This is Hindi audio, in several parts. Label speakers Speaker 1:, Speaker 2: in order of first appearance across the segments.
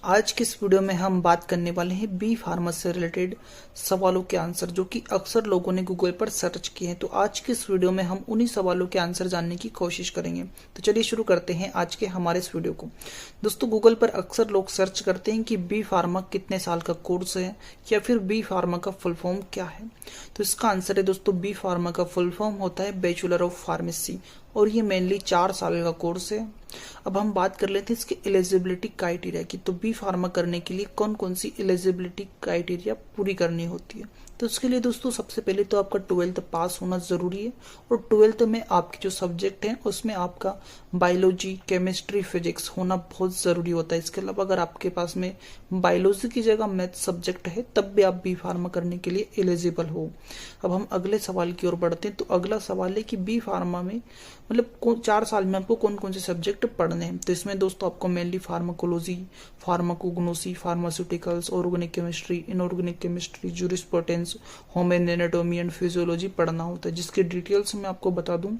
Speaker 1: आज के इस वीडियो में हम बात करने वाले हैं बी फार्मा से रिलेटेड सवालों के आंसर जो कि अक्सर लोगों ने गूगल पर सर्च किए हैं। तो आज के इस वीडियो में हम उन्हीं सवालों के आंसर जानने की कोशिश करेंगे। तो चलिए शुरू करते हैं आज के हमारे इस वीडियो को। दोस्तों, गूगल पर अक्सर लोग सर्च करते हैं कि बी फार्मा कितने साल का कोर्स है या फिर बी फार्मा का फुल फॉर्म क्या है। तो इसका आंसर है दोस्तों, बी फार्मा का फुल फॉर्म होता है बैचलर ऑफ फार्मेसी और ये मेनली 4 साल का कोर्स है। अब हम बात कर लेते हैं इसके एलिजिबिलिटी क्राइटेरिया की। तो बी फार्मा करने के लिए कौन कौन सी एलिजिबिलिटी क्राइटेरिया पूरी करनी होती है। तो इसके लिए दोस्तों सबसे पहले तो आपका 12th पास होना जरूरी है और 12th में आपके जो सब्जेक्ट हैं उसमें आपका बायोलॉजी, केमिस्ट्री, फिजिक्स होना बहुत जरूरी होता है। इसके अलावा अगर आपके पास में बायोलॉजी की जगह मैथ सब्जेक्ट है तब भी आप बी फार्मा करने के लिए एलिजिबल हो। अब हम अगले सवाल की ओर बढ़ते हैं। तो अगला सवाल है कि बी फार्मा में मतलब 4 साल में आपको कौन कौन से सब्जेक्ट पढ़ने हैं। तो इसमें दोस्तों आपको mainly pharmacology, pharmacognosy, pharmaceuticals, organic chemistry, inorganic chemistry, jurisprudence, human anatomy and physiology पढ़ना होता है, जिसकी डिटेल्स मैं आपको बता दूं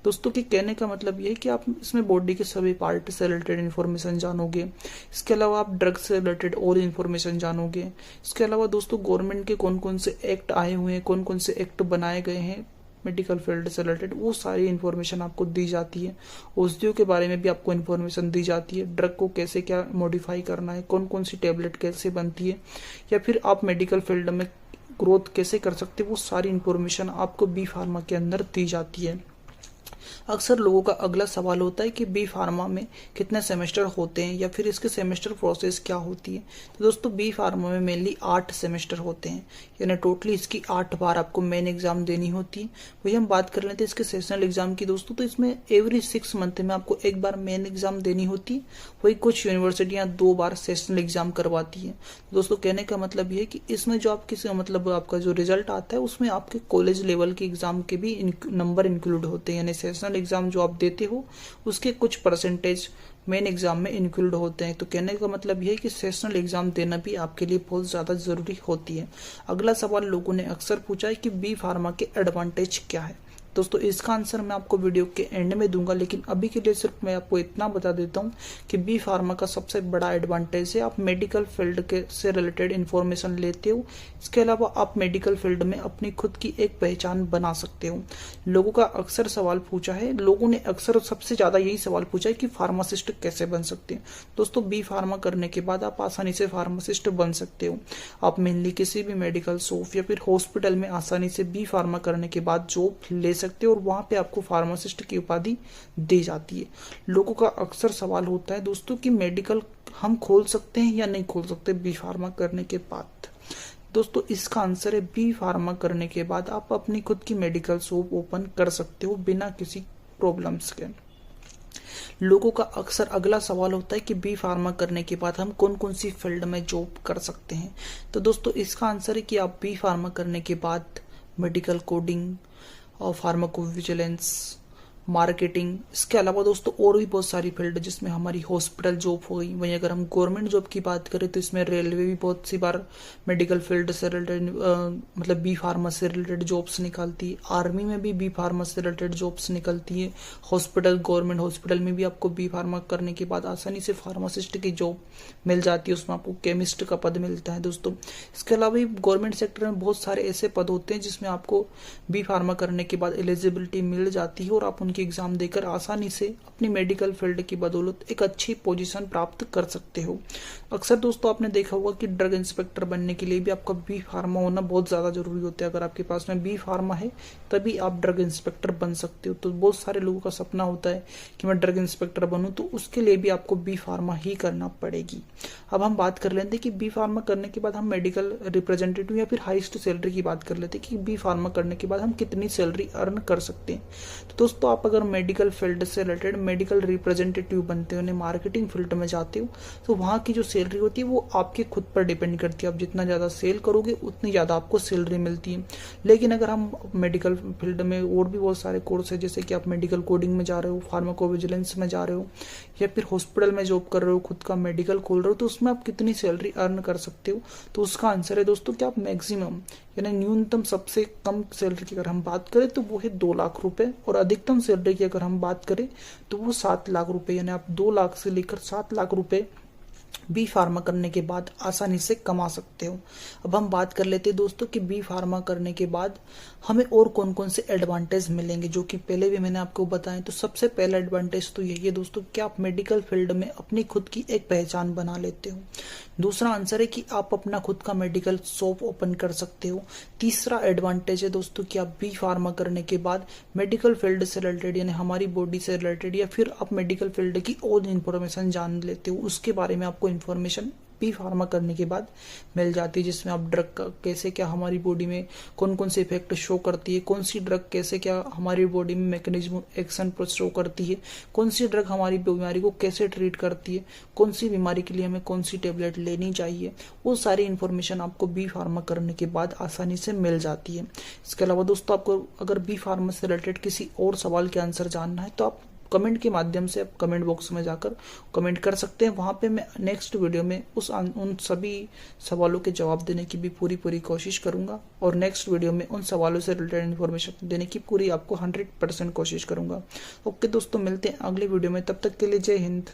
Speaker 1: दोस्तों कि कहने का मतलब ये है कि आप इसमें बॉडी के सभी पार्ट से रिलेटेड इन्फॉर्मेशन जानोगे। इसके अलावा आप ड्रग्स से रिलेटेड और इन्फॉर्मेशन जानोगे। इसके अलावा दोस्तों गवर्नमेंट के कौन कौन से एक्ट आए हुए हैं, कौन कौन से एक्ट बनाए गए हैं मेडिकल फील्ड से रिलेटेड, वो सारी इन्फॉर्मेशन आपको दी जाती है। औषधियों के बारे में भी आपको इन्फॉर्मेशन दी जाती है। ड्रग को कैसे क्या मॉडिफाई करना है, कौन कौन सी टेबलेट कैसे बनती है, या फिर आप मेडिकल फील्ड में ग्रोथ कैसे कर सकते हैं, वो सारी इन्फॉर्मेशन आपको बी फार्मा के अंदर दी जाती है। अक्सर लोगों का अगला सवाल होता है कि बी फार्मा में कितने सेमेस्टर होते हैं या फिर इसके सेमेस्टर प्रोसेस क्या होती है। तो दोस्तों बी फार्मा में मेनली 8 सेमेस्टर होते हैं, यानी टोटली इसकी 8 बार आपको मेन एग्जाम देनी होती है। वही हम बात कर लेते हैं इसके सेशनल एग्जाम की दोस्तों। तो इसमें एवरी 6 मंथ में आपको एक बार मेन एग्जाम देनी होती है। वही कुछ यूनिवर्सिटियां 2 बार सेशनल एग्जाम करवाती है। दोस्तों कहने का मतलब ये है कि इसमें जो आपकी मतलब आपका जो रिजल्ट आता है उसमें आपके कॉलेज लेवल के एग्जाम के भी नंबर इंक्लूड होते हैं, यानी सेशनल एग्जाम जो आप देते हो उसके कुछ परसेंटेज मेन एग्जाम में इंक्लूड होते हैं। तो कहने का मतलब यह है कि सेशनल एग्जाम देना भी आपके लिए बहुत ज्यादा जरूरी होती है। अगला सवाल लोगों ने अक्सर पूछा है कि बी फार्मा के एडवांटेज क्या है। दोस्तों इसका आंसर मैं आपको वीडियो के एंड में दूंगा, लेकिन अभी के लिए सिर्फ मैं आपको इतना बता देता हूं कि बी फार्मा का सबसे बड़ा एडवांटेज है आप मेडिकल फील्ड के से रिलेटेड इंफॉर्मेशन लेते हो। इसके अलावा आप मेडिकल फील्ड में अपनी खुद की एक पहचान बना सकते हो। लोगों का अक्सर सवाल पूछा है, लोगों ने अक्सर सबसे ज्यादा यही सवाल पूछा है कि फार्मासिस्ट कैसे बन सकते हैं। दोस्तों बी फार्मा करने के बाद आप आसानी से फार्मासिस्ट बन सकते हो। आप मेनली किसी भी मेडिकल शॉप या फिर हॉस्पिटल में आसानी से बी फार्मा करने के बाद जॉब ले सकते हो और वहां पे आपको फार्मासिस्ट की उपाधि दी जाती है। लोगों का अक्सर सवाल होता है दोस्तों कि मेडिकल हम खोल सकते हैं या नहीं खोल सकते बी फार्मा करने के बाद। दोस्तों इसका आंसर है बी फार्मा करने के बाद आप अपनी खुद की मेडिकल शॉप ओपन कर सकते हो बिना किसी प्रॉब्लम्स के। लोगों का अक्सर अगला सवाल होता है कि बी फार्मा करने के बाद हम कौन कौन सी फील्ड में जॉब कर सकते हैं। तो दोस्तों इसका आंसर है कि आप बी फार्मा करने के बाद मेडिकल कोडिंग और फार्माकोविजिलेंस, मार्केटिंग, इसके अलावा दोस्तों और भी बहुत सारी फील्ड जिसमें हमारी हॉस्पिटल जॉब हो गई। वहीं अगर हम गवर्नमेंट जॉब की बात करें तो इसमें रेलवे भी बहुत सी बार मेडिकल फील्ड से रिलेटेड मतलब बी फार्मा से रिलेटेड जॉब्स निकालती है। आर्मी में भी बी फार्मा से रिलेटेड जॉब्स निकलती है। हॉस्पिटल, गवर्नमेंट हॉस्पिटल में भी आपको बी फार्मा करने के बाद आसानी से फार्मासिस्ट की जॉब मिल जाती है, उसमें आपको केमिस्ट का पद मिलता है दोस्तों। इसके अलावा भी गवर्नमेंट सेक्टर में बहुत सारे ऐसे पद होते हैं जिसमें आपको बी फार्मा करने के बाद एलिजिबिलिटी मिल जाती है और आप उनकी एग्जाम देकर आसानी से अपनी मेडिकल फील्ड की बदौलत एक अच्छी पोजीशन प्राप्त कर सकते हो। अक्सर दोस्तों आपने देखा होगा कि ड्रग इंस्पेक्टर बनने के लिए भी आपका बी फार्मा होना बहुत ज्यादा जरूरी होता है। अगर आपके पास में बी फार्मा है तभी आप ड्रग इंस्पेक्टर बन सकते हो। तो बहुत सारे लोगों का सपना होता है कि मैं ड्रग इंस्पेक्टर बनूं, तो उसके लिए भी आपको बी फार्मा ही करना पड़ेगी। अब हम बात कर लेते हैं कि बी फार्मा करने के बाद हम मेडिकल रिप्रेजेंटेटिव या फिर हाईएस्ट सैलरी की बात कर लेते हैं कि बी फार्मा करने के बाद हम कितनी सैलरी अर्न कर सकते हैं। तो दोस्तों आप अगर मेडिकल फील्ड से रिलेटेड मेडिकल रिप्रेजेंटेटिव बनते हो, मार्केटिंग फील्ड में जाते हो, तो वहां की जो सैलरी होती है वो आपके खुद पर डिपेंड करती है। आप जितना ज्यादा सेल करोगे उतनी ज्यादा आपको सैलरी मिलती है। लेकिन अगर हम मेडिकल फील्ड में और भी बहुत सारे कोर्स है, जैसे कि आप मेडिकल कोडिंग में जा रहे हो, फार्माकोविजिलेंस में जा रहे हो या फिर हॉस्पिटल में जॉब कर रहे हो, खुद का मेडिकल खोल रहे हो, तो उसमें आप कितनी सैलरी अर्न कर सकते हो। तो उसका आंसर है दोस्तों कि आप मैक्सिमम यानी न्यूनतम सबसे कम सैलरी की अगर हम बात करें तो वो है 2 लाख रुपए और अधिकतम सैलरी की अगर हम बात करें तो वो 7 लाख रुपए, यानी आप 2 लाख से लेकर 7 लाख रुपए बी फार्मा करने के बाद आसानी से कमा सकते हो। अब हम बात कर लेते हैं दोस्तों कि बी फार्मा करने के बाद हमें और कौन कौन से एडवांटेज मिलेंगे, जो कि पहले भी मैंने आपको बताया। तो सबसे पहला एडवांटेज तो यही है दोस्तों कि आप मेडिकल फील्ड में अपनी खुद की एक पहचान बना लेते हो। दूसरा आंसर है कि आप अपना खुद का मेडिकल शॉप ओपन कर सकते हो। तीसरा एडवांटेज है दोस्तों कि आप बी फार्मा करने के बाद मेडिकल फील्ड से रिलेटेड यानी हमारी बॉडी से रिलेटेड या फिर आप मेडिकल फील्ड की और इन्फॉर्मेशन जान लेते हो, उसके बारे में आपको इन्फॉर्मेशन बी फार्मा करने के बाद मिल जाती है, जिसमें आप ड्रग का कैसे क्या हमारी बॉडी में कौन कौन से इफेक्ट शो करती है, कौन सी ड्रग कैसे क्या हमारी बॉडी में मैकेनिज्म एक्शन शो करती है, कौन सी ड्रग हमारी बीमारी को कैसे ट्रीट करती है, कौन सी बीमारी के लिए हमें कौन सी टेबलेट लेनी चाहिए, वो सारी इन्फॉर्मेशन आपको बी फार्मा करने के बाद आसानी से मिल जाती है। इसके अलावा दोस्तों आपको अगर बी फार्मा से रिलेटेड किसी और सवाल के आंसर जानना है तो आप कमेंट के माध्यम से आप कमेंट बॉक्स में जाकर कमेंट कर सकते हैं। वहां पे मैं नेक्स्ट वीडियो में उन सभी सवालों के जवाब देने की भी पूरी कोशिश करूंगा और नेक्स्ट वीडियो में उन सवालों से रिलेटेड इन्फॉर्मेशन देने की पूरी आपको 100% कोशिश करूंगा। ओके दोस्तों, मिलते हैं अगले वीडियो में, तब तक के लिए जय हिंद।